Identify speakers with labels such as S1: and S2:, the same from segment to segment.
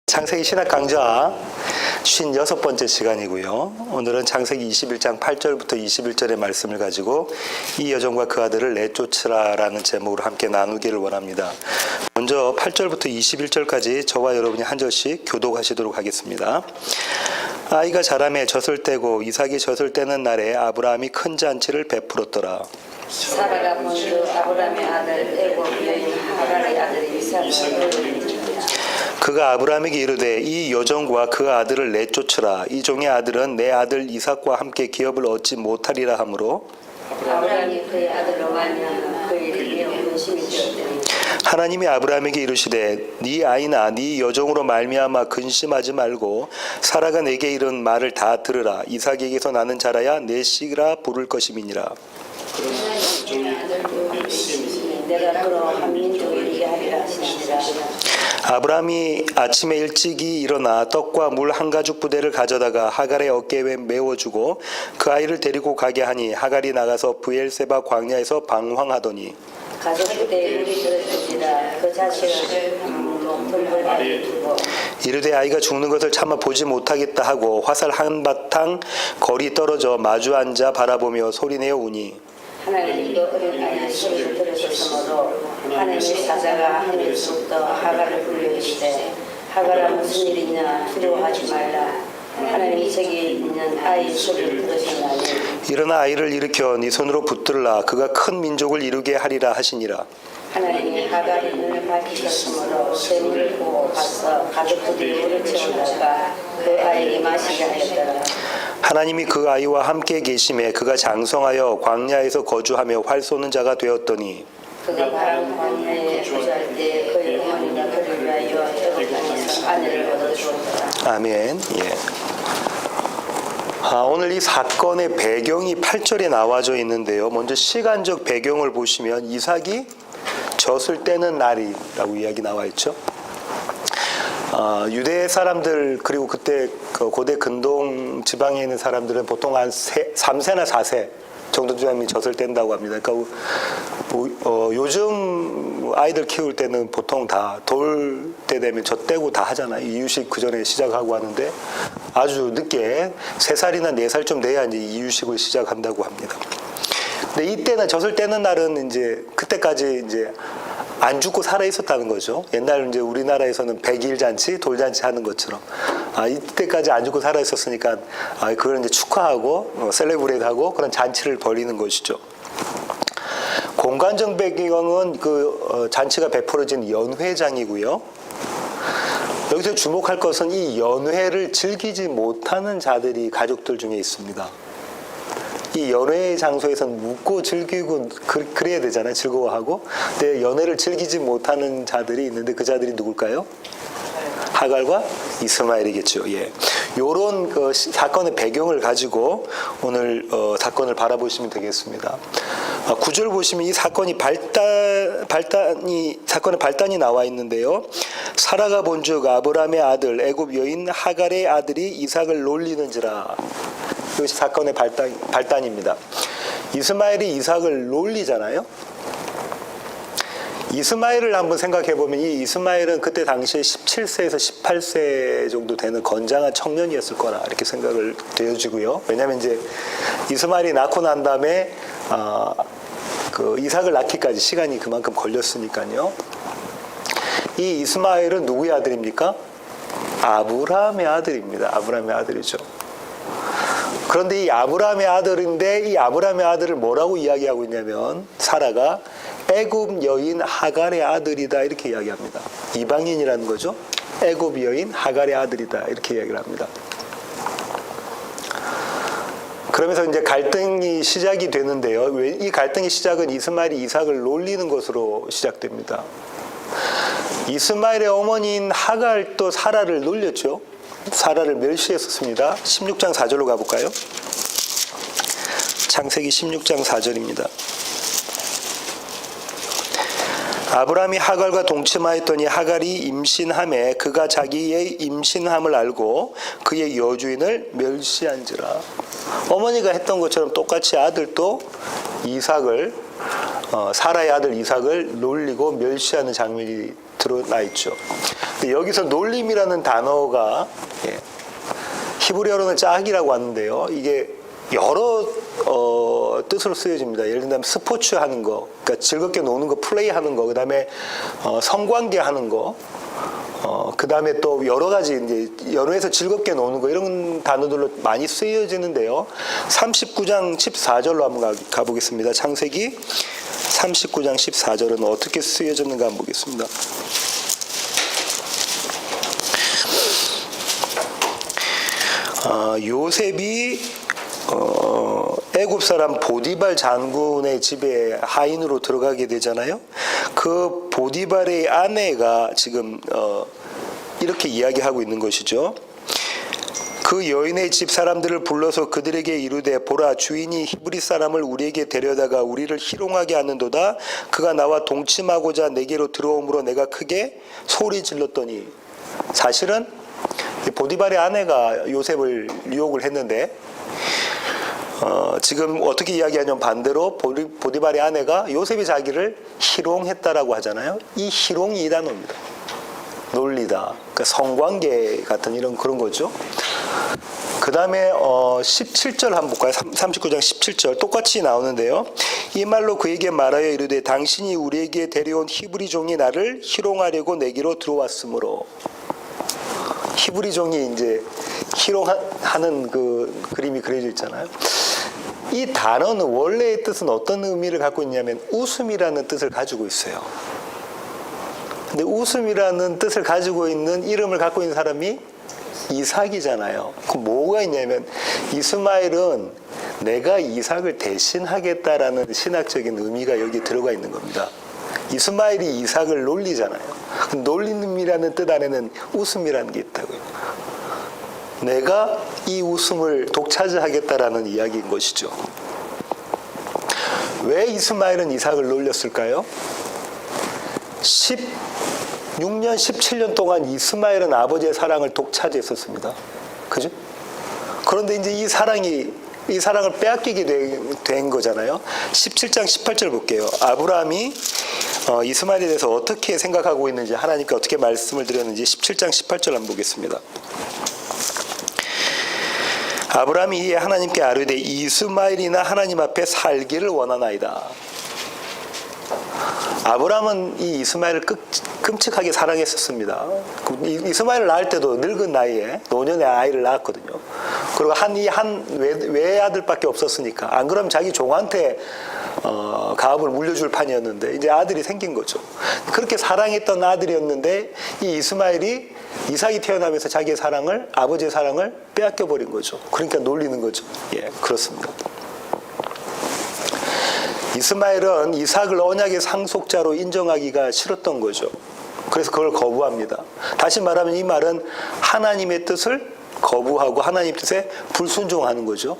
S1: 창세기 신학 강좌 56번째 시간이고요. 오늘은 창세기 21장 8절부터 21절의 말씀을 가지고 이 여종과 그 아들을 내쫓으라 라는 제목으로 함께 나누기를 원합니다. 먼저 8절부터 21절까지 저와 여러분이 한 절씩 교독하시도록 하겠습니다. 아이가 자라매 젖을 떼고 이삭이 젖을 떼는 날에 아브라함이 큰 잔치를 베풀었더라.
S2: 사라가 먼저 아브라함의 아들 애굽 여인 하갈의 아들 이삭을
S1: 그가 아브라함에게 이르되 이 여종과 그 아들을 내쫓으라. 이 종의 아들은 내 아들 이삭과 함께 기업을 얻지 못하리라 하므로
S2: 아브라함이 그의 아들로 말미암아 그의 이름에 근심이 되었더니
S1: 하나님이 아브라함에게 이르시되 네 아이나 네 여종으로 말미암아 근심하지 말고 사라가 내게 이른 말을 다 들으라. 이삭에게서 나는 자라야 내 씨라 부를 것임이니라.
S2: 내가 그로 한 민족을 이게 하리라 하시니라.
S1: 아브라함이 아침에 일찍이 일어나 떡과 물 한 가죽 부대를 가져다가 하갈의 어깨에 메워주고 그 아이를 데리고 가게 하니 하갈이 나가서 브엘세바 광야에서 방황하더니
S2: 가족부대에 물이 들었으리라. 그 자식을 덤불 아래에 두고
S1: 이르되 아이가 죽는 것을 차마 보지 못하겠다 하고 화살 한바탕 거리 떨어져 마주 앉아 바라보며 소리내어 우니
S2: 하나님이 그 어린 아이의 소리를 들으셨으므로 하나님의 사자가 하늘에서부터 하갈을 불러이시되 하갈아 무슨 일 있냐 두려워하지 말라. 하나님이 저기 있는 아이의 소리를 들으셨나니
S1: 일어나 아이를 일으켜 네 손으로 붙들라. 그가 큰 민족을 이루게 하리라 하시니라.
S2: 하나님이 하갈의 눈을 밝히셨으므로 샘물을 보고 가서 가족들이 물을 채우다가 그 아이에게 마시게 하였더라.
S1: 하나님이 그 아이와 함께 계심에 그가 장성하여 광야에서 거주하며 활 쏘는 자가 되었더니
S2: 그가 바람 광야에 거주할 때 그의 어머니가 그를 위하여 애굽에서 아내를 얻어주었더라.
S1: 아멘. 오늘 이 사건의 배경이 8절에 나와져 있는데요. 먼저 시간적 배경을 보시면 이삭이 젖을 떼는 날이라고 이야기 나와 있죠. 유대 사람들 그리고 그때 그 고대 근동 지방에 있는 사람들은 보통 한 3세나 4세 정도 되면 젖을 뗀다고 합니다. 그러니까 요즘 아이들 키울 때는 보통 다 돌 때 되면 젖 떼고 다 하잖아요. 이유식 그 전에 시작하고 하는데 아주 늦게 3살이나 4살쯤 돼야 이제 이유식을 시작한다고 합니다. 근데 이때는 젖을 떼는 날은 이제 그때까지 이제 안 죽고 살아 있었다는 거죠. 옛날 이제 우리나라에서는 100일 잔치, 돌잔치 하는 것처럼 이때까지 안 죽고 살아 있었으니까 그걸 이제 축하하고 셀레브레이트하고 그런 잔치를 벌이는 것이죠. 공간적 배경은 그 잔치가 베풀어진 연회장이고요. 여기서 주목할 것은 이 연회를 즐기지 못하는 자들이 가족들 중에 있습니다. 이 연회 장소에서는 묵고 즐기고 그래야 되잖아요. 즐거워하고. 근데 연회를 즐기지 못하는 자들이 있는데 그 자들이 누굴까요? 하갈과 이스마엘이겠죠. 요런 그 사건의 배경을 가지고 오늘 사건을 바라보시면 되겠습니다. 9절 보시면 이 사건의 발단이 나와 있는데요. 사라가 본즉 아브라함의 아들 애굽 여인 하갈의 아들이 이삭을 놀리는지라. 이것이 사건의 발단입니다. 이스마엘이 이삭을 놀리잖아요. 이스마엘을 한번 생각해 보면 이 이스마엘은 그때 당시에 17세에서 18세 정도 되는 건장한 청년이었을 거라 이렇게 생각을 되어지고요. 왜냐하면 이제 이스마엘이 낳고 난 다음에 그 이삭을 낳기까지 시간이 그만큼 걸렸으니까요. 이 이스마엘은 누구의 아들입니까? 아브라함의 아들입니다. 아브라함의 아들이죠. 그런데 이 아브라함의 아들인데 이 아브라함의 아들을 뭐라고 이야기하고 있냐면 사라가 애굽 여인 하갈의 아들이다 이렇게 이야기합니다. 이방인이라는 거죠. 애굽 여인 하갈의 아들이다 이렇게 이야기를 합니다. 그러면서 이제 갈등이 시작이 되는데요. 이 갈등의 시작은 이스마엘이 이삭을 놀리는 것으로 시작됩니다. 이스마엘의 어머니인 하갈도 사라를 놀렸죠. 사라를 멸시했었습니다. 16장 4절로 가볼까요? 창세기 16장 4절입니다. 아브라함이 하갈과 동침하였더니 하갈이 임신함에 그가 자기의 임신함을 알고 그의 여주인을 멸시한지라. 어머니가 했던 것처럼 똑같이 아들도 이삭을 사라의 아들 이삭을 놀리고 멸시하는 장면이 드러나 있죠. 여기서 놀림이라는 단어가 히브리어로는 짝이라고 하는데요. 이게 여러 뜻으로 쓰여집니다. 예를 들면 스포츠 하는 거, 그러니까 즐겁게 노는 거, 플레이 하는 거, 그다음에 성관계 하는 거, 그다음에 또 여러 가지 이제 연회에서 즐겁게 노는 거 이런 단어들로 많이 쓰여지는데요. 39장 14절로 한번 가보겠습니다. 창세기 39장 14절은 어떻게 쓰여졌는가 한번 보겠습니다. 요셉이 애굽 사람 보디발 장군의 집에 하인으로 들어가게 되잖아요. 그 보디발의 아내가 지금 이렇게 이야기하고 있는 것이죠. 그 여인의 집 사람들을 불러서 그들에게 이르되 보라 주인이 히브리 사람을 우리에게 데려다가 우리를 희롱하게 하는도다. 그가 나와 동침하고자 내게로 들어오므로 내가 크게 소리 질렀더니, 사실은 보디발의 아내가 요셉을 유혹을 했는데 지금 어떻게 이야기하냐면 반대로 보디발의 아내가 요셉이 자기를 희롱했다라고 하잖아요. 이 희롱이 이 단어입니다. 놀리다, 그러니까 성관계 같은 이런 그런 거죠. 그 다음에 17절 한번 볼까요? 39장 17절 똑같이 나오는데요. 이 말로 그에게 말하여 이르되 당신이 우리에게 데려온 히브리 종이 나를 희롱하려고 내게로 들어왔으므로. 히브리 종이 이제 희롱하는 그 그림이 그려져 있잖아요. 이 단어는 원래의 뜻은 어떤 의미를 갖고 있냐면 웃음이라는 뜻을 가지고 있어요. 근데 웃음이라는 뜻을 가지고 있는 이름을 갖고 있는 사람이 이삭이잖아요. 그럼 뭐가 있냐면 이스마엘은 내가 이삭을 대신하겠다라는 신학적인 의미가 여기 들어가 있는 겁니다. 이스마엘이 이삭을 놀리잖아요. 놀림이라는 뜻 안에는 웃음이라는 게 있다고요. 내가 이 웃음을 독차지하겠다라는 이야기인 것이죠. 왜 이스마엘은 이삭을 놀렸을까요? 16년, 17년 동안 이스마엘은 아버지의 사랑을 독차지했었습니다. 그죠? 그런데 이제 이 사랑을 빼앗기게 된 거잖아요. 17장 18절 볼게요. 아브라함이 이스마엘에 대해서 어떻게 생각하고 있는지, 하나님께 어떻게 말씀을 드렸는지 17장 18절 한번 보겠습니다. 아브라함이 이에 하나님께 아뢰되 이스마엘이나 하나님 앞에 살기를 원하나이다. 아브라함은 이 이스마엘을 끔찍하게 사랑했었습니다. 이스마엘을 낳을 때도 늙은 나이에 노년의 아이를 낳았거든요. 그리고 한 외아들밖에 없었으니까, 안 그러면 자기 종한테 가업을 물려줄 판이었는데 이제 아들이 생긴 거죠. 그렇게 사랑했던 아들이었는데 이 이삭이 태어나면서 자기의 사랑을, 아버지의 사랑을 빼앗겨 버린 거죠. 그러니까 놀리는 거죠. 예, 그렇습니다. 이스마엘은 이삭을 언약의 상속자로 인정하기가 싫었던 거죠. 그래서 그걸 거부합니다. 다시 말하면 이 말은 하나님의 뜻을 거부하고 하나님 뜻에 불순종하는 거죠.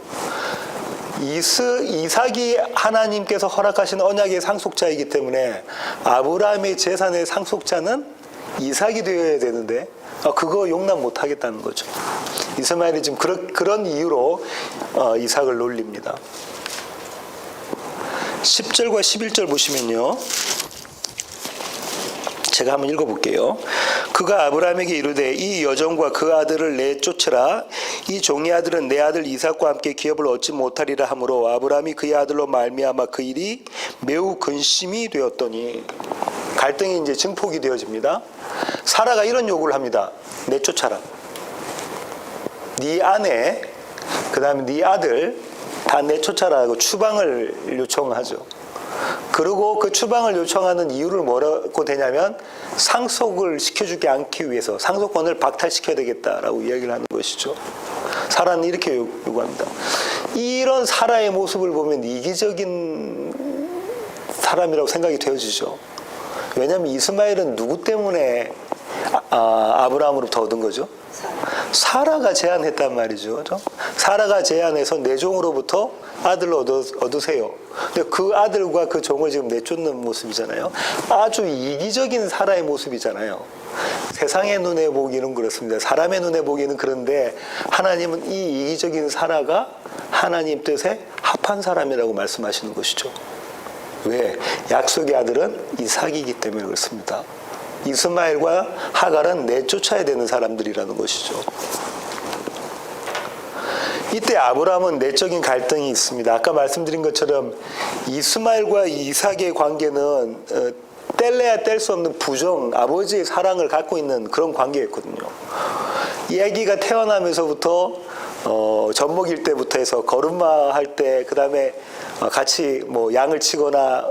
S1: 이삭이 하나님께서 허락하신 언약의 상속자이기 때문에 아브라함의 재산의 상속자는 이삭이 되어야 되는데 그거 용납 못하겠다는 거죠. 이스마엘이 지금 그런 이유로 이삭을 놀립니다. 10절과 11절 보시면요. 제가 한번 읽어볼게요. 그가 아브라함에게 이르되 이 여종과 그 아들을 내쫓으라. 이 종의 아들은 내 아들 이삭과 함께 기업을 얻지 못하리라 하므로 아브라함이 그의 아들로 말미암아 그 일이 매우 근심이 되었더니, 갈등이 이제 증폭이 되어집니다. 사라가 이런 요구를 합니다. 내쫓아라. 네 아내, 그 다음에 네 아들 다 내쫓아라고 추방을 요청하죠. 그리고 그 추방을 요청하는 이유를 뭐라고 되냐면 상속을 시켜주지 않기 위해서 상속권을 박탈시켜야 되겠다라고 이야기를 하는 것이죠. 사라는 이렇게 요구합니다. 이런 사라의 모습을 보면 이기적인 사람이라고 생각이 되어지죠. 왜냐하면 이스마엘은 누구 때문에 아브라함으로부터 얻은 거죠? 사라가 제안했단 말이죠. 사라가 제안해서 내 종으로부터 아들을 얻으세요. 근데 그 아들과 그 종을 지금 내쫓는 모습이잖아요. 아주 이기적인 사라의 모습이잖아요. 세상의 눈에 보기는 그렇습니다. 사람의 눈에 보기는 그런데 하나님은 이 이기적인 사라가 하나님 뜻에 합한 사람이라고 말씀하시는 것이죠. 왜? 약속의 아들은 이삭이기 때문에 그렇습니다. 이스마엘과 하갈은 내쫓아야 되는 사람들이라는 것이죠. 이때 아브라함은 내적인 갈등이 있습니다. 아까 말씀드린 것처럼 이스마엘과 이삭의 관계는 뗄래야 뗄 수 없는 부정, 아버지의 사랑을 갖고 있는 그런 관계였거든요. 이 아기가 태어나면서부터 젖먹일 때부터 해서 걸음마 할 때, 그 다음에 같이 뭐 양을 치거나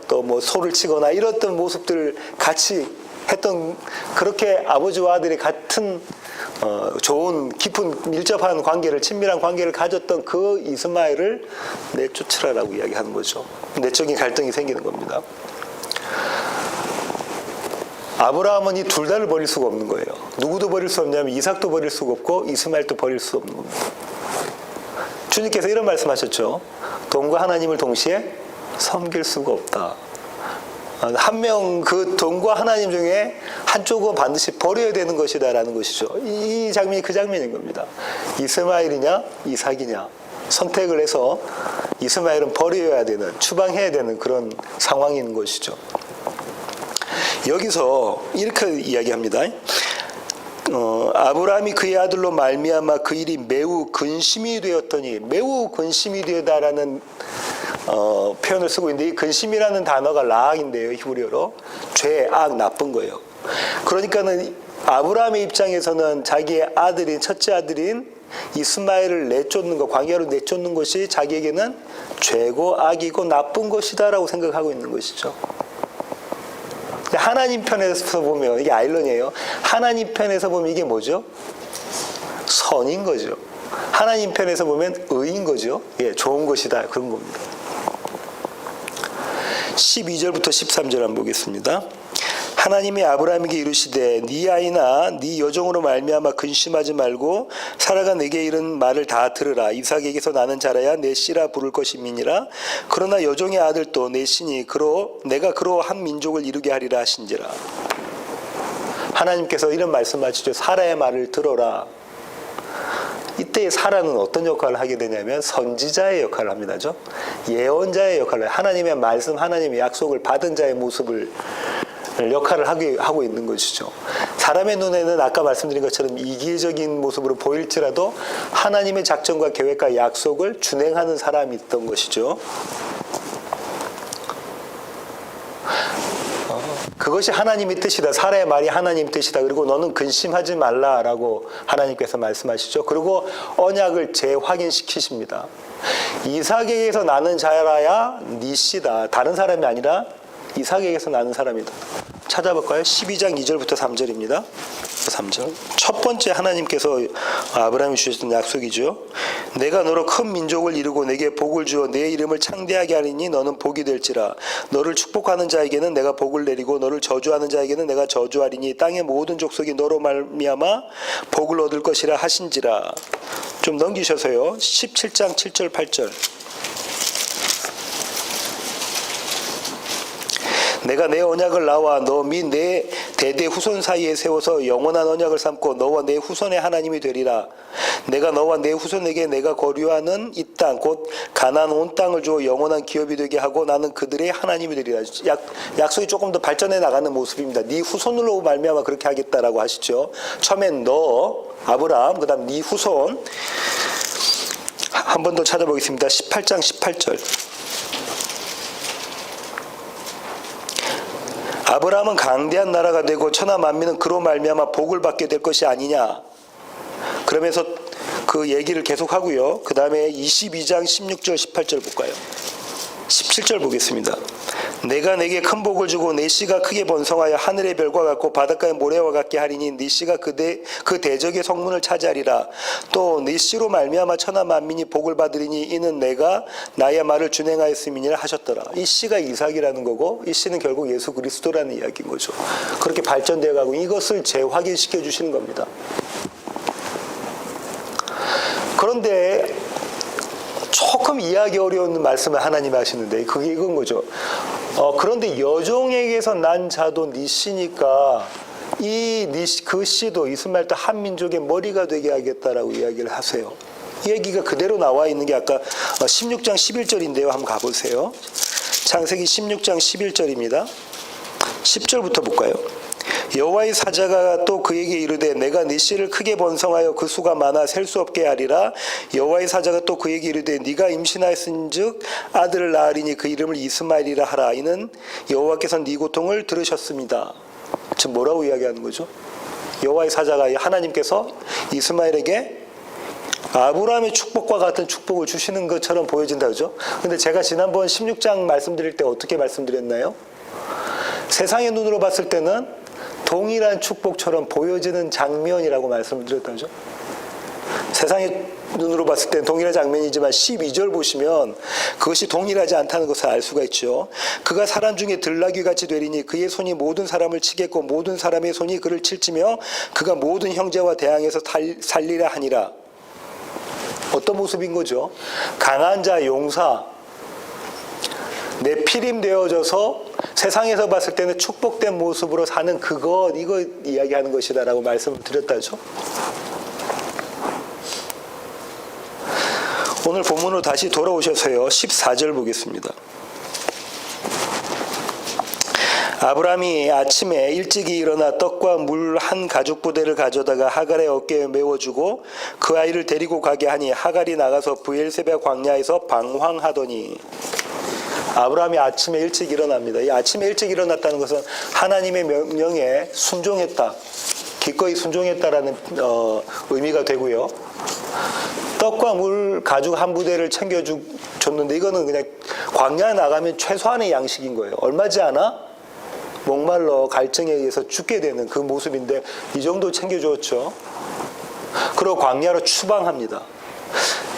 S1: 또 뭐 소를 치거나 이랬던 모습들을 같이 했던, 그렇게 아버지와 아들이 같은 좋은 깊은 밀접한 관계를, 친밀한 관계를 가졌던 그 이스마엘을 내쫓으라라고 이야기하는 거죠. 내적인 갈등이 생기는 겁니다. 아브라함은 이 둘 다를 버릴 수가 없는 거예요. 누구도 버릴 수 없냐면 이삭도 버릴 수가 없고 이스마엘도 버릴 수 없는 겁니다. 주님께서 이런 말씀하셨죠. 돈과 하나님을 동시에 섬길 수가 없다. 한 명 그 돈과 하나님 중에 한쪽은 반드시 버려야 되는 것이다라는 것이죠. 이 장면이 그 장면인 겁니다. 이스마엘이냐 이삭이냐 선택을 해서 이스마엘은 버려야 되는, 추방해야 되는 그런 상황인 것이죠. 여기서 이렇게 이야기합니다. 아브라함이 그의 아들로 말미암아 그 일이 매우 근심이 되었더니, 매우 근심이 되다라는 표현을 쓰고 있는데, 이 근심이라는 단어가 라악인데요, 히브리어로 죄, 악, 나쁜 거예요. 그러니까는 아브라함의 입장에서는 자기의 아들인, 첫째 아들인 이스마엘을 내쫓는 것, 광야로 내쫓는 것이 자기에게는 죄고 악이고 나쁜 것이다라고 생각하고 있는 것이죠. 하나님 편에서 보면, 이게 아이러니예요. 하나님 편에서 보면 이게 뭐죠? 선인 거죠. 하나님 편에서 보면 의인 거죠. 예, 좋은 것이다, 그런 겁니다. 12절부터 13절 한번 보겠습니다. 하나님이 아브라함에게 이르시되 네 아이나 네 여종으로 말미암아 근심하지 말고 사라가 내게 이른 말을 다 들으라. 이삭에게서 나는 자라야 내 씨라 부를 것임이니라. 그러나 여종의 아들도 내 씨니 내가 그로 한 민족을 이루게 하리라 하신지라. 하나님께서 이런 말씀하시죠. 사라의 말을 들어라. 이때 사라는 어떤 역할을 하게 되냐면 선지자의 역할을 합니다. 예언자의 역할을 해요. 하나님의 말씀, 하나님의 약속을 받은 자의 모습을 역할을 하고 있는 것이죠. 사람의 눈에는 아까 말씀드린 것처럼 이기적인 모습으로 보일지라도 하나님의 작전과 계획과 약속을 준행하는 사람이 있던 것이죠. 그것이 하나님의 뜻이다. 사라의 말이 하나님의 뜻이다. 그리고 너는 근심하지 말라라고 하나님께서 말씀하시죠. 그리고 언약을 재확인시키십니다. 이삭에게서 나는 자라야 네 씨다. 다른 사람이 아니라 이삭에게서 나는 사람이다. 찾아볼까요? 12장 2절부터 3절입니다. 3절. 첫 번째 하나님께서 아브라함이 주셨던 약속이죠. 내가 너로 큰 민족을 이루고 내게 복을 주어 내 이름을 창대하게 하리니 너는 복이 될지라. 너를 축복하는 자에게는 내가 복을 내리고 너를 저주하는 자에게는 내가 저주하리니 땅의 모든 족속이 너로 말미암아 복을 얻을 것이라 하신지라. 좀 넘기셔서요. 17장 7절 8절. 내가 내 언약을 나와 너 및 내 대대 후손 사이에 세워서 영원한 언약을 삼고 너와 내 후손의 하나님이 되리라. 내가 너와 내 후손에게 내가 거류하는 이 땅 곧 가나안 온 땅을 주어 영원한 기업이 되게 하고 나는 그들의 하나님이 되리라. 약속이 조금 더 발전해 나가는 모습입니다. 네 후손으로 말미암아 그렇게 하겠다라고 하시죠. 처음엔 너 아브라함, 그다음 네 후손. 한 번 더 찾아보겠습니다. 18장 18절. 아브라함은 강대한 나라가 되고 천하 만민은 그로 말미암아 복을 받게 될 것이 아니냐. 그러면서 그 얘기를 계속하고요. 그 다음에 22장 16절 18절 볼까요? 17절 보겠습니다. 내가 내게 큰 복을 주고 내 씨가 크게 번성하여 하늘의 별과 같고 바닷가의 모래와 같게 하리니 네 씨가 그 대적의 성문을 차지하리라. 또 네 씨로 말미암아 천하 만민이 복을 받으리니 이는 내가 나의 말을 준행하였음이니라 하셨더라. 이 씨가 이삭이라는 거고 이 씨는 결국 예수 그리스도라는 이야기인 거죠. 그렇게 발전되어 가고 이것을 재확인시켜 주시는 겁니다. 그런데 조금 이해하기 어려운 말씀을 하나님이 하시는데 그게 이건 거죠. 그런데 여종에게서 난 자도 네 씨니까 그 씨도 이스마엘도 한 민족의 머리가 되게 하겠다라고 이야기를 하세요. 이 얘기가 그대로 나와 있는 게 아까 16장 11절인데요. 한번 가보세요. 창세기 16장 11절입니다. 10절부터 볼까요? 여호와의 사자가 또 그에게 이르되 내가 네 씨를 크게 번성하여 그 수가 많아 셀 수 없게 하리라. 여호와의 사자가 또 그에게 이르되 네가 임신하였은즉 아들을 낳으리니 그 이름을 이스마엘이라 하라. 이는 여호와께서 네 고통을 들으셨습니다. 지금 뭐라고 이야기하는 거죠? 여호와의 사자가 하나님께서 이스마엘에게 아브라함의 축복과 같은 축복을 주시는 것처럼 보여진다 그죠? 근데 제가 지난번 16장 말씀드릴 때 어떻게 말씀드렸나요? 세상의 눈으로 봤을 때는 동일한 축복처럼 보여지는 장면이라고 말씀을 드렸다죠. 세상의 눈으로 봤을 때는 동일한 장면이지만 12절 보시면 그것이 동일하지 않다는 것을 알 수가 있죠. 그가 사람 중에 들나귀같이 되리니 그의 손이 모든 사람을 치겠고 모든 사람의 손이 그를 칠지며 그가 모든 형제와 대항해서 살리라 하니라. 어떤 모습인 거죠? 강한 자, 용사, 내피림 되어져서 세상에서 봤을 때는 축복된 모습으로 사는 이거 이야기하는 것이다라고 말씀을 드렸다죠. 오늘 본문으로 다시 돌아오셔서요. 14절 보겠습니다. 아브라함이 아침에 일찍이 일어나 떡과 물 한 가죽 부대를 가져다가 하갈의 어깨에 메워주고 그 아이를 데리고 가게 하니 하갈이 나가서 브엘세바 광야에서 방황하더니. 아브라함이 아침에 일찍 일어납니다. 이 아침에 일찍 일어났다는 것은 하나님의 명령에 순종했다, 기꺼이 순종했다라는 의미가 되고요. 떡과 물 가죽 한 부대를 챙겨줬는데 이거는 그냥 광야에 나가면 최소한의 양식인 거예요. 얼마지 않아 목말라 갈증에 의해서 죽게 되는 그 모습인데 이 정도 챙겨주었죠. 그리고 광야로 추방합니다.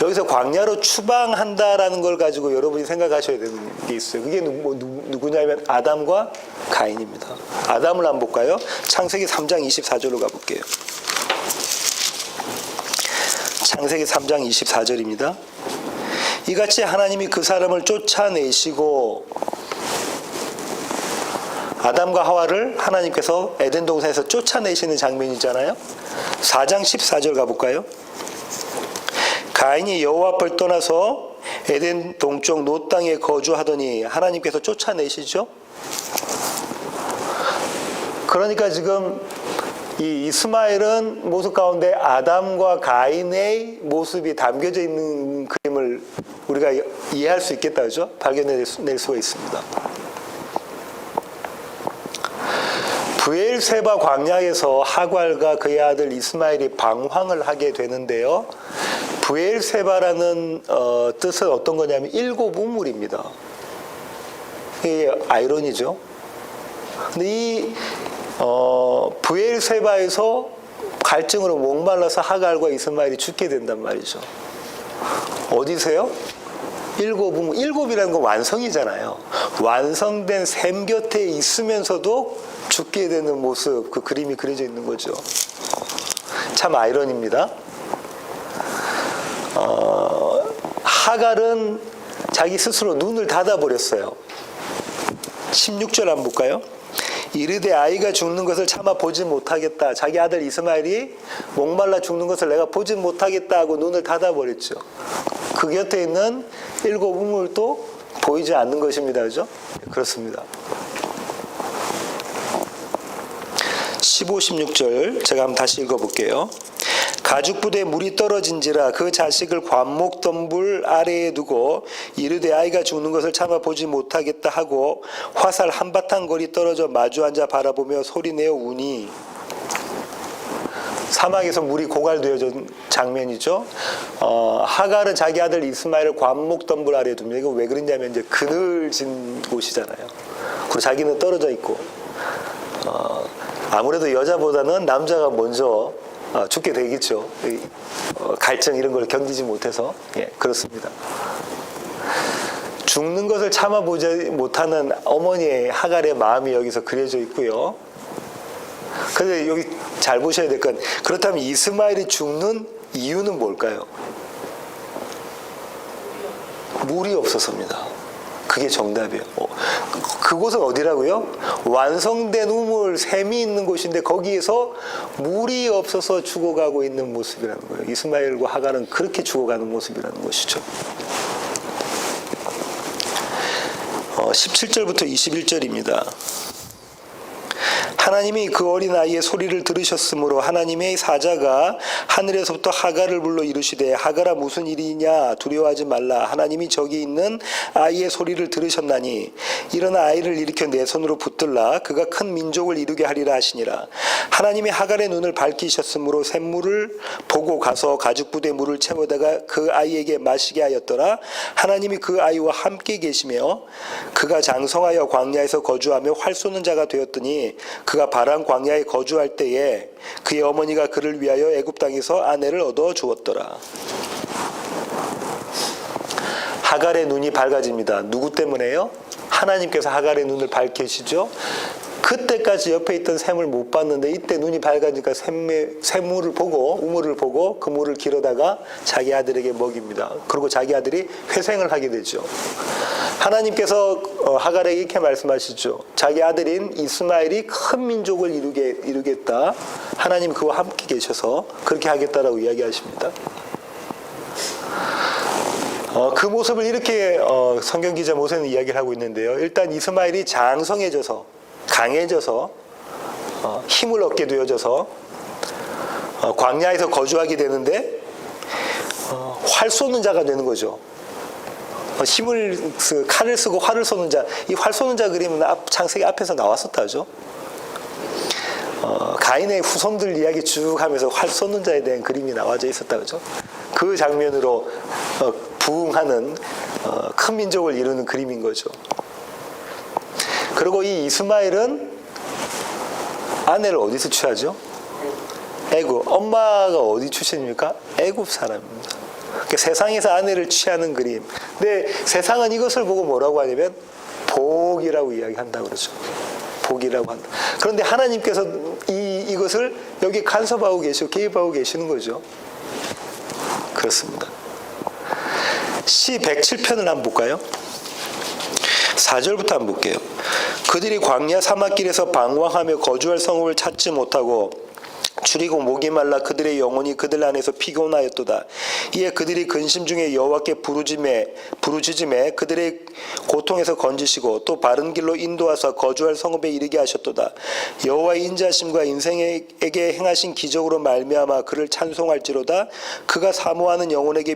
S1: 여기서 광야로 추방한다라는 걸 가지고 여러분이 생각하셔야 되는 게 있어요. 그게 누구냐면 아담과 가인입니다. 아담을 한번 볼까요? 창세기 3장 24절로 가볼게요. 창세기 3장 24절입니다. 이같이 하나님이 그 사람을 쫓아내시고 아담과 하와를 하나님께서 에덴 동산에서 쫓아내시는 장면이잖아요. 4장 14절 가볼까요? 가인이 여호와 앞을 떠나서 에덴 동쪽 노 땅에 거주하더니 하나님께서 쫓아내시죠. 그러니까 지금 이 이스마엘은 모습 가운데 아담과 가인의 모습이 담겨져 있는 그림을 우리가 이해할 수 있겠다, 그죠? 발견낼 수가 있습니다. 브엘세바 광야에서 하갈과 그의 아들 이스마엘이 방황을 하게 되는데요. 브엘세바라는 뜻은 어떤 거냐면 일곱 우물입니다. 이게 아이러니죠. 근데 이 브엘세바에서 갈증으로 목말라서 하갈과 이스마엘이 죽게 된단 말이죠. 어디세요? 일곱 우물. 일곱이라는 건 완성이잖아요. 완성된 샘 곁에 있으면서도 죽게 되는 모습, 그 그림이 그려져 있는 거죠. 참 아이러니입니다. 하갈은 자기 스스로 눈을 닫아버렸어요. 16절 한번 볼까요? 이르되 아이가 죽는 것을 차마 보지 못하겠다. 자기 아들 이스마엘이 목말라 죽는 것을 내가 보지 못하겠다 하고 눈을 닫아버렸죠. 그 곁에 있는 일곱 우물도 보이지 않는 것입니다. 그죠? 그렇습니다. 15, 16절 제가 한번 다시 읽어볼게요. 가죽부대에 물이 떨어진지라 그 자식을 관목덤불 아래에 두고 이르되 아이가 죽는 것을 참아 보지 못하겠다 하고 화살 한바탕 거리 떨어져 마주 앉아 바라보며 소리내어 우니. 사막에서 물이 고갈되어진 장면이죠. 하갈은 자기 아들 이스마엘을 관목덤불 아래에 둡니다. 이거 왜 그러냐면 이제 그늘진 곳이잖아요. 그리고 자기는 떨어져 있고 아무래도 여자보다는 남자가 먼저 죽게 되겠죠. 갈증 이런 걸 견디지 못해서. 예, 그렇습니다. 죽는 것을 참아보지 못하는 어머니의 하갈의 마음이 여기서 그려져 있고요. 그런데 여기 잘 보셔야 될 건 그렇다면 이스마엘이 죽는 이유는 뭘까요? 물이 없어서입니다. 그게 정답이에요. 그곳은 어디라고요? 완성된 우물, 샘이 있는 곳인데 거기에서 물이 없어서 죽어가고 있는 모습이라는 거예요. 이스마엘과 하갈은 그렇게 죽어가는 모습이라는 것이죠. 17절부터 21절입니다. 하나님이 그 어린아이의 소리를 들으셨으므로 하나님의 사자가 하늘에서부터 하갈을 불러 이르시되 하갈아 무슨 일이냐 두려워하지 말라 하나님이 저기 있는 아이의 소리를 들으셨나니 일어나 아이를 일으켜 내 손으로 붙들라 그가 큰 민족을 이루게 하리라 하시니라. 하나님이 하갈의 눈을 밝히셨으므로 샘물을 보고 가서 가죽부대 물을 채워다가 그 아이에게 마시게 하였더라. 하나님이 그 아이와 함께 계시며 그가 장성하여 광야에서 거주하며 활 쏘는 자가 되었더니 그가 바란 광야에 거주할 때에 그의 어머니가 그를 위하여 애굽 땅에서 아내를 얻어 주었더라. 하갈의 눈이 밝아집니다. 누구 때문에요? 하나님께서 하갈의 눈을 밝히시죠. 그때까지 옆에 있던 샘을 못 봤는데 이때 눈이 밝아지니까 샘물을 보고 우물을 보고 그 물을 길어다가 자기 아들에게 먹입니다. 그리고 자기 아들이 회생을 하게 되죠. 하나님께서 하갈에게 이렇게 말씀하시죠. 자기 아들인 이스마엘이 큰 민족을 이루겠다. 하나님 그와 함께 계셔서 그렇게 하겠다라고 이야기하십니다. 그 모습을 이렇게 성경 기자 모세는 이야기를 하고 있는데요. 일단 이스마엘이 장성해져서 강해져서 힘을 얻게 되어져서 광야에서 거주하게 되는데 활 쏘는 자가 되는 거죠. 칼을 쓰고 활을 쏘는 자, 이 활 쏘는 자 그림은 창세기 앞에서 나왔었다죠. 가인의 후손들 이야기 쭉 하면서 활 쏘는 자에 대한 그림이 나와져 있었다 그죠. 그 장면으로 부흥하는 큰 민족을 이루는 그림인 거죠. 그리고 이 이스마엘은 아내를 어디서 취하죠? 애굽. 엄마가 어디 출신입니까? 애굽 사람입니다. 그러니까 세상에서 아내를 취하는 그림. 근데 세상은 이것을 보고 뭐라고 하냐면 복이라고 이야기한다고 그러죠. 복이라고 한다. 그런데 하나님께서 이것을 여기 간섭하고 계시고 개입하고 계시는 거죠. 그렇습니다. 시 107편을 한번 볼까요? 4절부터 한번 볼게요. 그들이 광야 사막길에서 방황하며 거주할 성읍을 찾지 못하고 줄이고 목이 말라 그들의 영혼이 그들 안에서 피곤하였도다. 이에 그들이 근심 중에 여호와께 부르짖음에 그들의 고통에서 건지시고 또 바른 길로 인도하사 거주할 성읍에 이르게 하셨도다. 여호와의 인자하심과 인생에게 행하신 기적으로 말미암아 그를 찬송할지로다. 그가 사모하는 영혼에게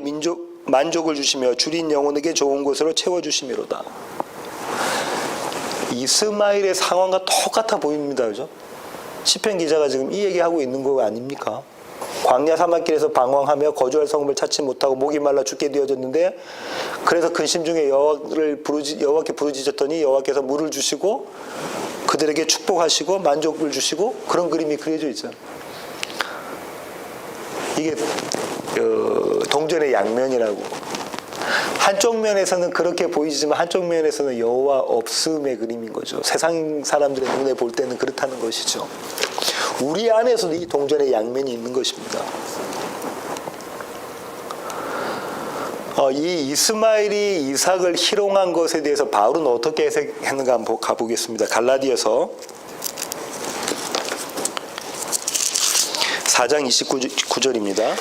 S1: 만족을 주시며 줄인 영혼에게 좋은 곳으로 채워주시미로다. 이스마엘의 상황과 똑같아 보입니다. 그죠? 시편 기자가 지금 이 얘기하고 있는 거 아닙니까? 광야 사막길에서 방황하며 거주할 성읍을 찾지 못하고 목이 말라 죽게 되어졌는데 그래서 근심 중에 여호와께 부르짖었더니 여호와께서 물을 주시고 그들에게 축복하시고 만족을 주시고 그런 그림이 그려져 있잖아요. 이게 동전의 양면이라고. 한쪽 면에서는 그렇게 보이지만 한쪽 면에서는 여호와 없음의 그림인 거죠. 세상 사람들의 눈에 볼 때는 그렇다는 것이죠. 우리 안에서도 이 동전의 양면이 있는 것입니다. 이 이스마엘이 이삭을 희롱한 것에 대해서 바울은 어떻게 해석했는가 한번 가보겠습니다. 갈라디아서 4장 29절입니다.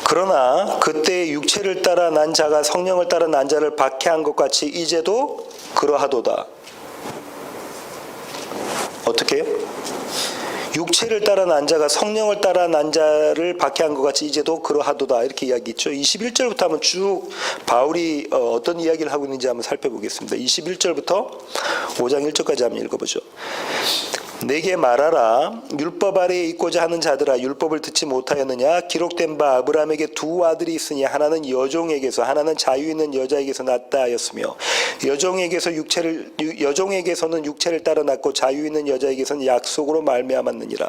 S1: 그러나 그때 육체를 따라 난 자가 성령을 따라 난 자를 박해한 것 같이 이제도 그러하도다. 어떻게 해요? 육체를 따라 난 자가 성령을 따라 난 자를 박해한 것 같이 이제도 그러하도다. 이렇게 이야기했죠. 21절부터 한번 쭉 바울이 어떤 이야기를 하고 있는지 한번 살펴보겠습니다. 21절부터 5장 1절까지 한번 읽어보죠. 내게 말하라. 율법 아래에 있고자 하는 자들아 율법을 듣지 못하였느냐. 기록된 바 아브라함에게 두 아들이 있으니 하나는 여종에게서 하나는 자유 있는 여자에게서 낳았다 하였으며 여종에게서는 육체를 따라 낳고 자유 있는 여자에게서는 약속으로 말미암았느니라.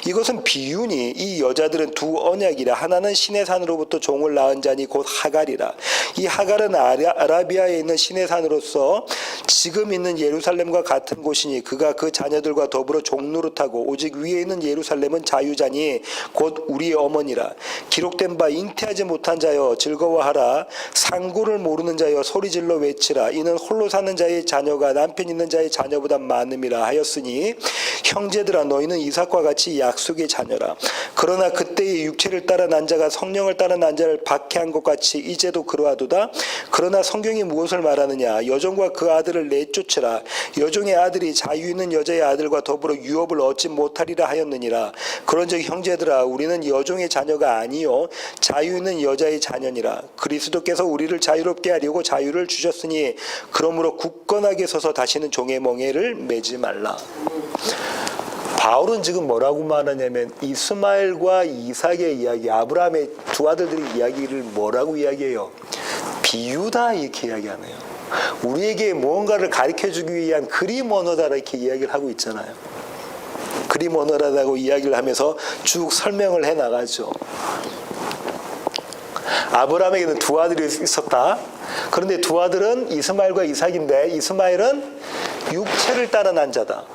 S1: 이것은 비유니 이 여자들은 두 언약이라. 하나는 신의 산으로부터 종을 낳은 자니 곧 하갈이라. 이 하갈은 아라비아에 있는 신의 산으로서 지금 있는 예루살렘과 같은 곳이니 그가 그 자녀들과 더불어 더불어 종노릇하고 오직 위에 있는 예루살렘은 자유자니 곧 우리의 어머니라. 기록된 바 잉태하지 못한 자여 즐거워하라. 상고를 모르는 자여 소리질러 외치라. 이는 홀로 사는 자의 자녀가 남편 있는 자의 자녀보다 많음이라 하였으니 형제들아 너희는 이삭과 같이 약속의 자녀라. 그러나 그때의 육체를 따라 난 자가 성령을 따라 난 자를 박해한 것 같이 이제도 그러하도다. 그러나 성경이 무엇을 말하느냐. 여종과 그 아들을 내쫓으라. 여종의 아들이 자유 있는 여자의 아들과 더불어 유업을 얻지 못하리라 하였느니라. 그런즉 형제들아 우리는 여종의 자녀가 아니요 자유 있는 여자의 자녀니라. 그리스도께서 우리를 자유롭게 하려고 자유를 주셨으니 그러므로 굳건하게 서서 다시는 종의 멍에를 매지 말라. 바울은 지금 뭐라고 말하냐면 이스마엘과 이삭의 이야기, 아브라함의 두 아들들의 이야기를 뭐라고 이야기해요? 비유다 이렇게 이야기하네요. 우리에게 무언가를 가르쳐주기 위한 그림 언어다 이렇게 이야기를 하고 있잖아요. 그림 언어라고 이야기를 하면서 쭉 설명을 해나가죠. 아브라함에게는 두 아들이 있었다. 그런데 두 아들은 이스마엘과 이삭인데 이스마엘은 육체를 따라 난 자다.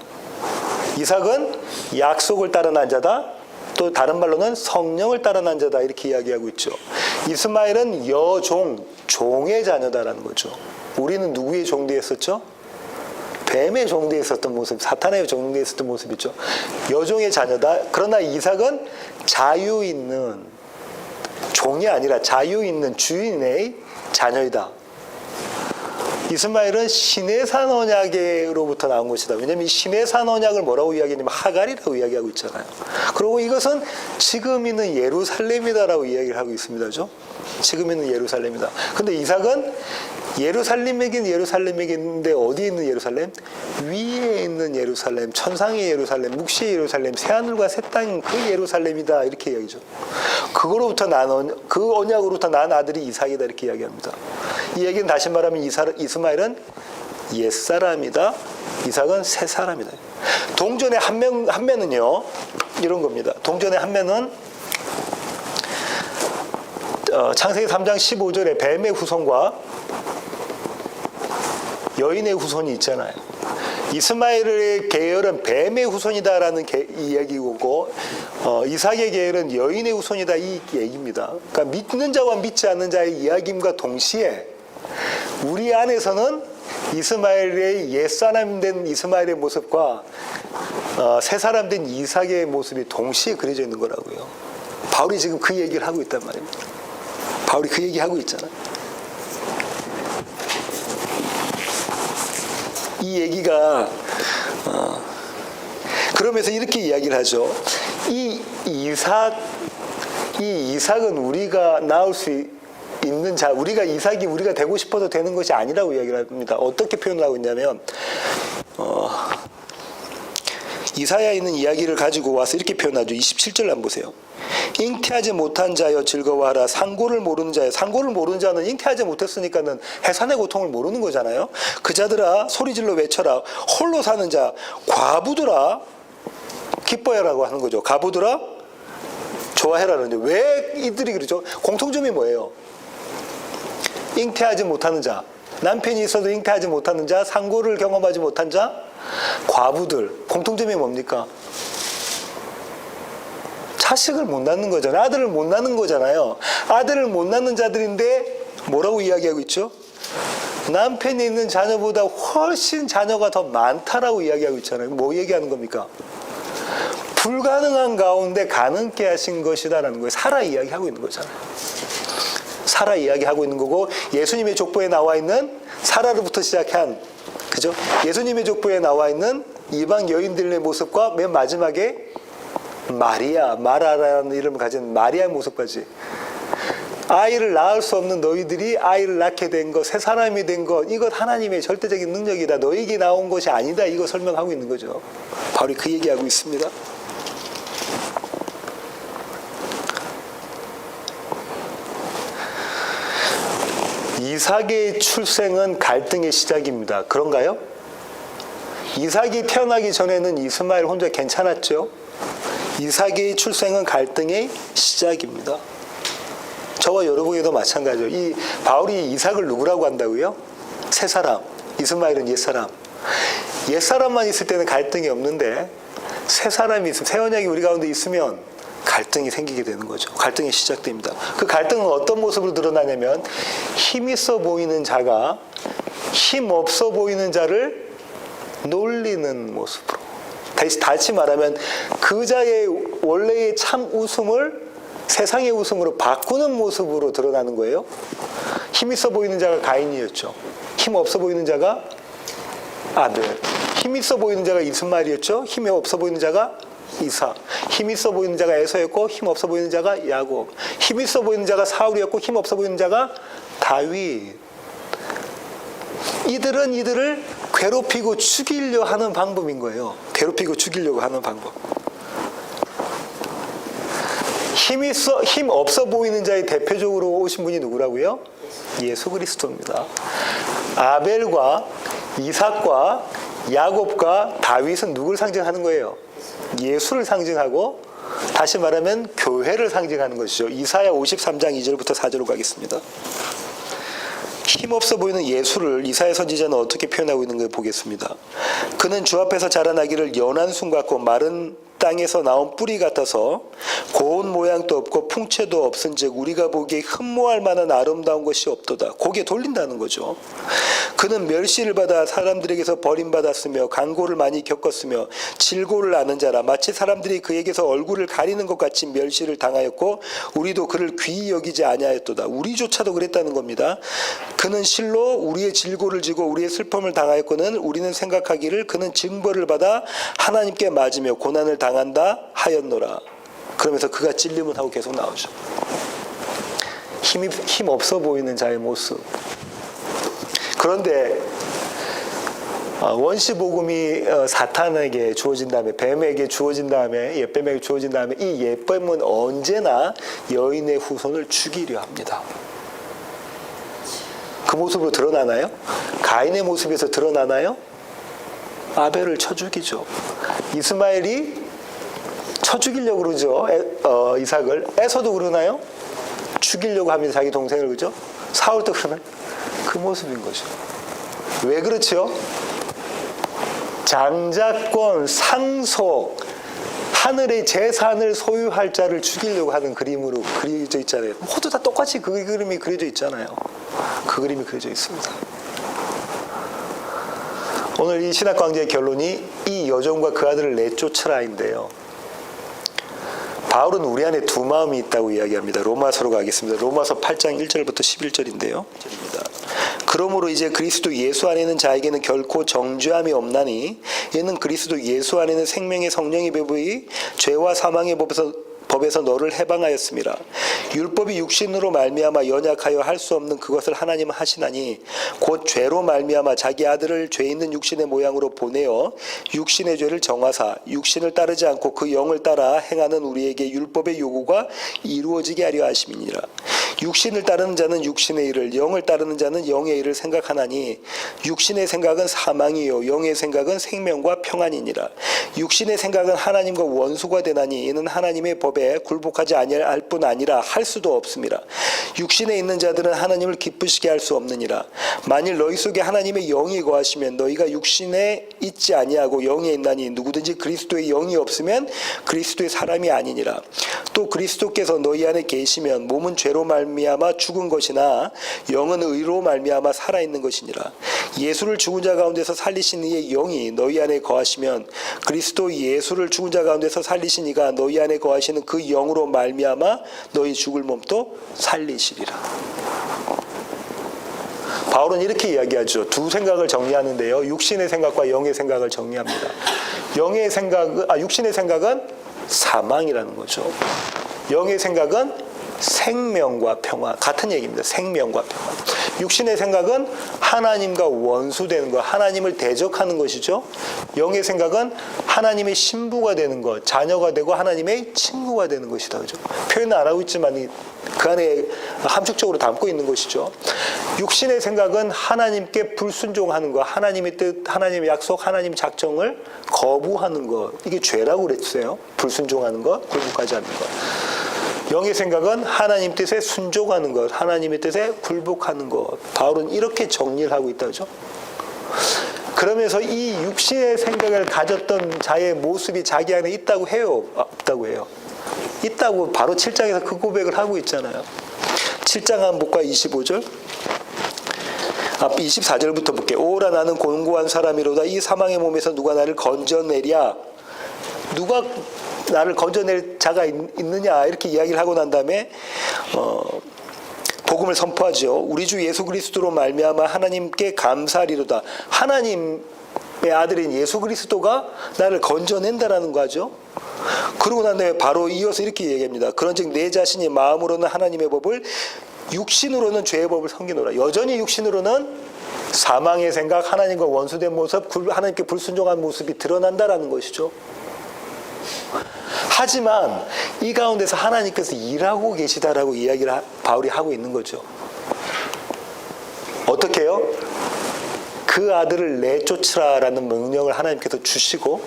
S1: 이삭은 약속을 따라 난 자다. 또 다른 말로는 성령을 따라 난 자다 이렇게 이야기하고 있죠. 이스마엘은 여종, 종의 자녀다라는 거죠. 우리는 누구의 종되었었죠? 뱀의 종되었었던 모습, 사탄의 종되었었던 모습이죠. 여종의 자녀다. 그러나 이삭은 자유 있는 종이 아니라 자유 있는 주인의 자녀이다. 이스마엘은 시내산 언약으로부터 나온 것이다. 왜냐하면 이 시내산 언약을 뭐라고 이야기하냐면 하갈이라고 이야기하고 있잖아요. 그리고 이것은 지금 있는 예루살렘이다라고 이야기를 하고 있습니다. 그죠? 지금 있는 예루살렘이다. 근데 이삭은 예루살렘이긴 예루살렘이긴데 어디에 있는 예루살렘? 위에 있는 예루살렘, 천상의 예루살렘, 묵시의 예루살렘, 새하늘과 새 땅 그 예루살렘이다 이렇게 이야기죠. 그거로부터 그 언약으로부터 난 아들이 이삭이다 이렇게 이야기합니다. 이 얘기는 다시 말하면 이스마엘은 옛사람이다. 이삭은 새사람이다. 동전의 한 면은요 이런 겁니다. 동전의 한 면은 창세기 3장 15절에 뱀의 후손과 여인의 후손이 있잖아요. 이스마엘의 계열은 뱀의 후손이다라는 이야기고 이삭의 계열은 여인의 후손이다 이 얘기입니다. 그러니까 믿는 자와 믿지 않는 자의 이야기임과 동시에 우리 안에서는 이스마엘의 옛사람 된 이스마엘의 모습과 새사람 된 이삭의 모습이 동시에 그려져 있는 거라고요. 바울이 지금 그 얘기를 하고 있단 말입니다. 바울이 그 얘기하고 있잖아요. 이 얘기가 그러면서 이렇게 이야기를 하죠. 이 이삭은 우리가 낳을 수 있는 자, 우리가 이삭이 우리가 되고 싶어도 되는 것이 아니라고 이야기를 합니다. 어떻게 표현을 하고 있냐면 이사야에 있는 이야기를 가지고 와서 이렇게 표현하죠. 27절 한번 보세요. 잉태하지 못한 자여 즐거워하라. 상고를 모르는 자여. 상고를 모르는 자는 잉태하지 못했으니까는 해산의 고통을 모르는 거잖아요. 그 자들아 소리질러 외쳐라. 홀로 사는 자 과부들아 기뻐해라고 하는 거죠. 과부들아 좋아해라는 거죠. 왜 이들이 그러죠? 공통점이 뭐예요? 잉태하지 못하는 자, 남편이 있어도 잉태하지 못하는 자, 상고를 경험하지 못한 자, 과부들. 공통점이 뭡니까? 자식을 못 낳는 거잖아요. 아들을 못 낳는 거잖아요. 아들을 못 낳는 자들인데 뭐라고 이야기하고 있죠? 남편이 있는 자녀보다 훨씬 자녀가 더 많다라고 이야기하고 있잖아요. 뭐 얘기하는 겁니까? 불가능한 가운데 가능케 하신 것이다라는 거예요. 사라 이야기하고 있는 거잖아요. 사라 이야기하고 있는 거고 예수님의 족보에 나와 있는 사라로부터 시작한 그죠? 예수님의 족보에 나와 있는 이방 여인들의 모습과 맨 마지막에 마라라는 이름을 가진 마리아의 모습까지 아이를 낳을 수 없는 너희들이 아이를 낳게 된 것, 새 사람이 된 것, 이것 하나님의 절대적인 능력이다. 너에게 나온 것이 아니다. 이거 설명하고 있는 거죠. 바로 그 얘기하고 있습니다. 이삭의 출생은 갈등의 시작입니다. 그런가요? 이삭이 태어나기 전에는 이스마엘 혼자 괜찮았죠? 이삭의 출생은 갈등의 시작입니다. 저와 여러분에도 마찬가지죠. 이 바울이 이삭을 누구라고 한다고요? 새 사람, 이스마엘은 옛 사람. 옛사람만 있을 때는 갈등이 없는데 새 사람이 있으면, 새 언약이 우리 가운데 있으면 갈등이 생기게 되는 거죠. 갈등이 시작됩니다. 그 갈등은 어떤 모습으로 드러나냐면 힘 있어 보이는 자가 힘 없어 보이는 자를 놀리는 모습으로, 다시 말하면 그 자의 원래의 참 웃음을 세상의 웃음으로 바꾸는 모습으로 드러나는 거예요. 힘 있어 보이는 자가 가인이었죠. 힘 없어 보이는 자가 아벨. 힘 있어 보이는 자가 이스마엘이었죠. 힘이 없어 보이는 자가 이삭. 힘 있어 보이는 자가 에서였고 힘 없어 보이는 자가 야곱. 힘 있어 보이는 자가 사울이었고 힘 없어 보이는 자가 다윗. 이들은 이들을 괴롭히고 죽이려 하는 방법인 거예요. 괴롭히고 죽이려고 하는 방법. 힘 없어 보이는 자의 대표적으로 오신 분이 누구라고요? 예수 그리스도입니다. 아벨과 이삭과 야곱과 다윗은 누구를 상징하는 거예요? 예수를 상징하고, 다시 말하면 교회를 상징하는 것이죠. 이사야 53장 2절부터 4절로 가겠습니다. 힘없어 보이는 예수를 이사야 선지자는 어떻게 표현하고 있는 걸 보겠습니다. 그는 주 앞에서 자라나기를 연한 순 같고 마른 땅에서 나온 뿌리 같아서 고운 모양도 없고 풍채도 없은즉 우리가 보기에 흠모할 만한 아름다운 것이 없도다. 고개 돌린다는 거죠. 그는 멸시를 받아 사람들에게서 버림받았으며 강고를 많이 겪었으며 질고를 아는 자라. 마치 사람들이 그에게서 얼굴을 가리는 것 같이 멸시를 당하였고 우리도 그를 귀히 여기지 아니하였도다. 우리조차도 그랬다는 겁니다. 그는 실로 우리의 질고를 지고 우리의 슬픔을 당하였거늘 우리는 생각하기를 그는 징벌을 받아 하나님께 맞으며 고난을 당한다 하였노라. 그러면서 그가 찔림을 하고 계속 나오죠. 힘 없어 보이는 자의 모습. 그런데 원시복음이 사탄에게 주어진 다음에, 뱀에게 주어진 다음에, 옛뱀에게 주어진 다음에 이 옛뱀은 언제나 여인의 후손을 죽이려 합니다. 그 모습으로 드러나나요? 가인의 모습에서 드러나나요? 아벨을 쳐 죽이죠. 이스마엘이 쳐 죽이려고 그러죠. 이삭을. 에서도 그러나요? 죽이려고 합니다. 자기 동생을. 그죠? 사울도 그러나요? 그 모습인 거죠. 왜 그렇죠? 장자권, 상속, 하늘의 재산을 소유할 자를 죽이려고 하는 그림으로 그려져 있잖아요. 모두 다 똑같이 그 그림이 그려져 있잖아요. 그 그림이 그려져 있습니다. 오늘 이 신학광제의 결론이 이 여종과 그 아들을 내쫓으라인데요. 바울은 우리 안에 두 마음이 있다고 이야기합니다. 로마서로 가겠습니다. 로마서 8장 1절부터 11절인데요. 그러므로 이제 그리스도 예수 안에는 자에게는 결코 정죄함이 없나니 이는 그리스도 예수 안에는 생명의 성령의 배부이 죄와 사망의 법에서 너를 해방하였음이라. 율법이 육신으로 말미암아 연약하여 할 수 없는 그것을 하나님은 하시나니 곧 죄로 말미암아 자기 아들을 죄 있는 육신의 모양으로 보내어 육신의 죄를 정하사 육신을 따르지 않고 그 영을 따라 행하는 우리에게 율법의 요구가 이루어지게 하려 하심이니라. 육신을 따르는 자는 육신의 일을, 영을 따르는 자는 영의 일을 생각하나니 육신의 생각은 사망이요 영의 생각은 생명과 평안이니라. 육신의 생각은 하나님과 원수가 되나니 이는 하나님의 법에 굴복하지 아니할 뿐 아니라 할 수도 없음이라. 육신에 있는 자들은 하나님을 기쁘시게 할 수 없느니라. 만일 너희 속에 하나님의 영이 거하시면 너희가 육신에 있지 아니하고 영에 있나니 누구든지 그리스도의 영이 없으면 그리스도의 사람이 아니니라. 또 그리스도께서 너희 안에 계시면 몸은 죄로 말미암아 죽은 것이나 영은 의로 말미암아 살아있는 것이니라. 예수를 죽은 자 가운데서 살리신 이의 영이 너희 안에 거하시면 그리스도 예수를 죽은 자 가운데서 살리신 이가 너희 안에 거하시는 그 영으로 말미암아 너희 죽을 몸도 살리시리라. 바울은 이렇게 이야기하죠. 두 생각을 정리하는데요. 육신의 생각과 영의 생각을 정리합니다. 육신의 생각은 사망이라는 거죠. 영의 생각은 생명과 평화. 같은 얘기입니다. 생명과 평화. 육신의 생각은 하나님과 원수되는 것, 하나님을 대적하는 것이죠. 영의 생각은 하나님의 신부가 되는 것, 자녀가 되고 하나님의 친구가 되는 것이다. 그죠? 표현은 안 하고 있지만 그 안에 함축적으로 담고 있는 것이죠. 육신의 생각은 하나님께 불순종하는 것, 하나님의 뜻, 하나님의 약속, 하나님의 작정을 거부하는 것. 이게 죄라고 그랬어요. 불순종하는 것, 굴복하지 않는 것. 영의 생각은 하나님 뜻에 순종하는 것, 하나님의 뜻에 굴복하는 것. 바울은 이렇게 정리를 하고 있다죠. 그러면서 이 육신의 생각을 가졌던 자의 모습이 자기 안에 있다고 해요? 없다고 해요? 있다고 바로 7장에서 그 고백을 하고 있잖아요. 7장 한번 볼까요? 25절. 24절부터 볼게요. 오라 나는 곤고한 사람이로다. 이 사망의 몸에서 누가 나를 건져내랴. 누가 나를 건져낼 자가 있느냐 이렇게 이야기를 하고 난 다음에 복음을 선포하죠. 우리 주 예수 그리스도로 말미암아 하나님께 감사하리로다. 하나님의 아들인 예수 그리스도가 나를 건져낸다라는 거죠. 그러고 난 다음에 바로 이어서 이렇게 얘기합니다. 그런즉 내 자신이 마음으로는 하나님의 법을 육신으로는 죄의 법을 섬기노라. 여전히 육신으로는 사망의 생각, 하나님과 원수된 모습, 하나님께 불순종한 모습이 드러난다라는 것이죠. 하지만 이 가운데서 하나님께서 일하고 계시다라고 이야기를 바울이 하고 있는 거죠. 어떻게 해요? 그 아들을 내쫓으라라는 명령을 하나님께서 주시고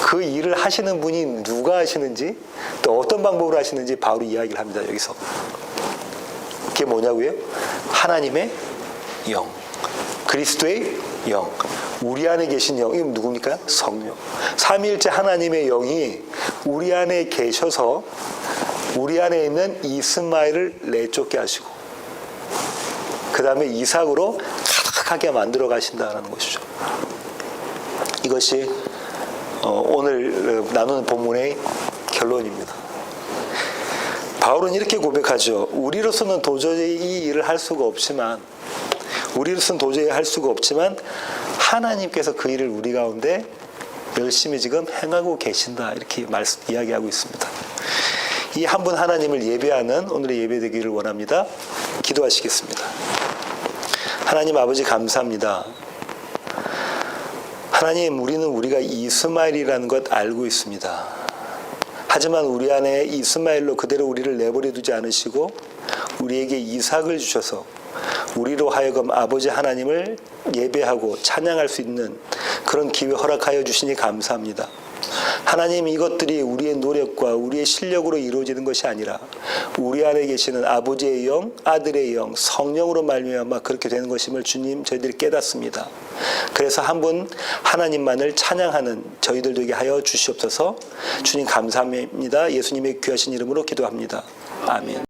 S1: 그 일을 하시는 분이 누가 하시는지 또 어떤 방법으로 하시는지 바울이 이야기를 합니다. 여기서. 그게 뭐냐고요? 하나님의 영, 그리스도의 영, 우리 안에 계신 영, 이건 누굽니까? 성령. 삼위일체 하나님의 영이 우리 안에 계셔서 우리 안에 있는 이스마엘을 내쫓게 하시고 그 다음에 이삭으로 가득하게 만들어 가신다는 것이죠. 이것이 오늘 나누는 본문의 결론입니다. 바울은 이렇게 고백하죠. 우리로서는 도저히 이 일을 할 수가 없지만 하나님께서 그 일을 우리 가운데 열심히 지금 행하고 계신다. 이렇게 이야기하고 있습니다. 이 한 분 하나님을 예배하는 오늘의 예배 되기를 원합니다. 기도하시겠습니다. 하나님 아버지 감사합니다. 하나님, 우리가 이스마엘이라는 것 알고 있습니다. 하지만 우리 안에 이스마엘로 그대로 우리를 내버려 두지 않으시고 우리에게 이삭을 주셔서 우리로 하여금 아버지 하나님을 예배하고 찬양할 수 있는 그런 기회 허락하여 주시니 감사합니다. 하나님, 이것들이 우리의 노력과 우리의 실력으로 이루어지는 것이 아니라 우리 안에 계시는 아버지의 영, 아들의 영, 성령으로 말미암아 그렇게 되는 것임을 주님 저희들이 깨닫습니다. 그래서 한 분 하나님만을 찬양하는 저희들 되게 하여 주시옵소서. 주님 감사합니다. 예수님의 귀하신 이름으로 기도합니다. 아멘.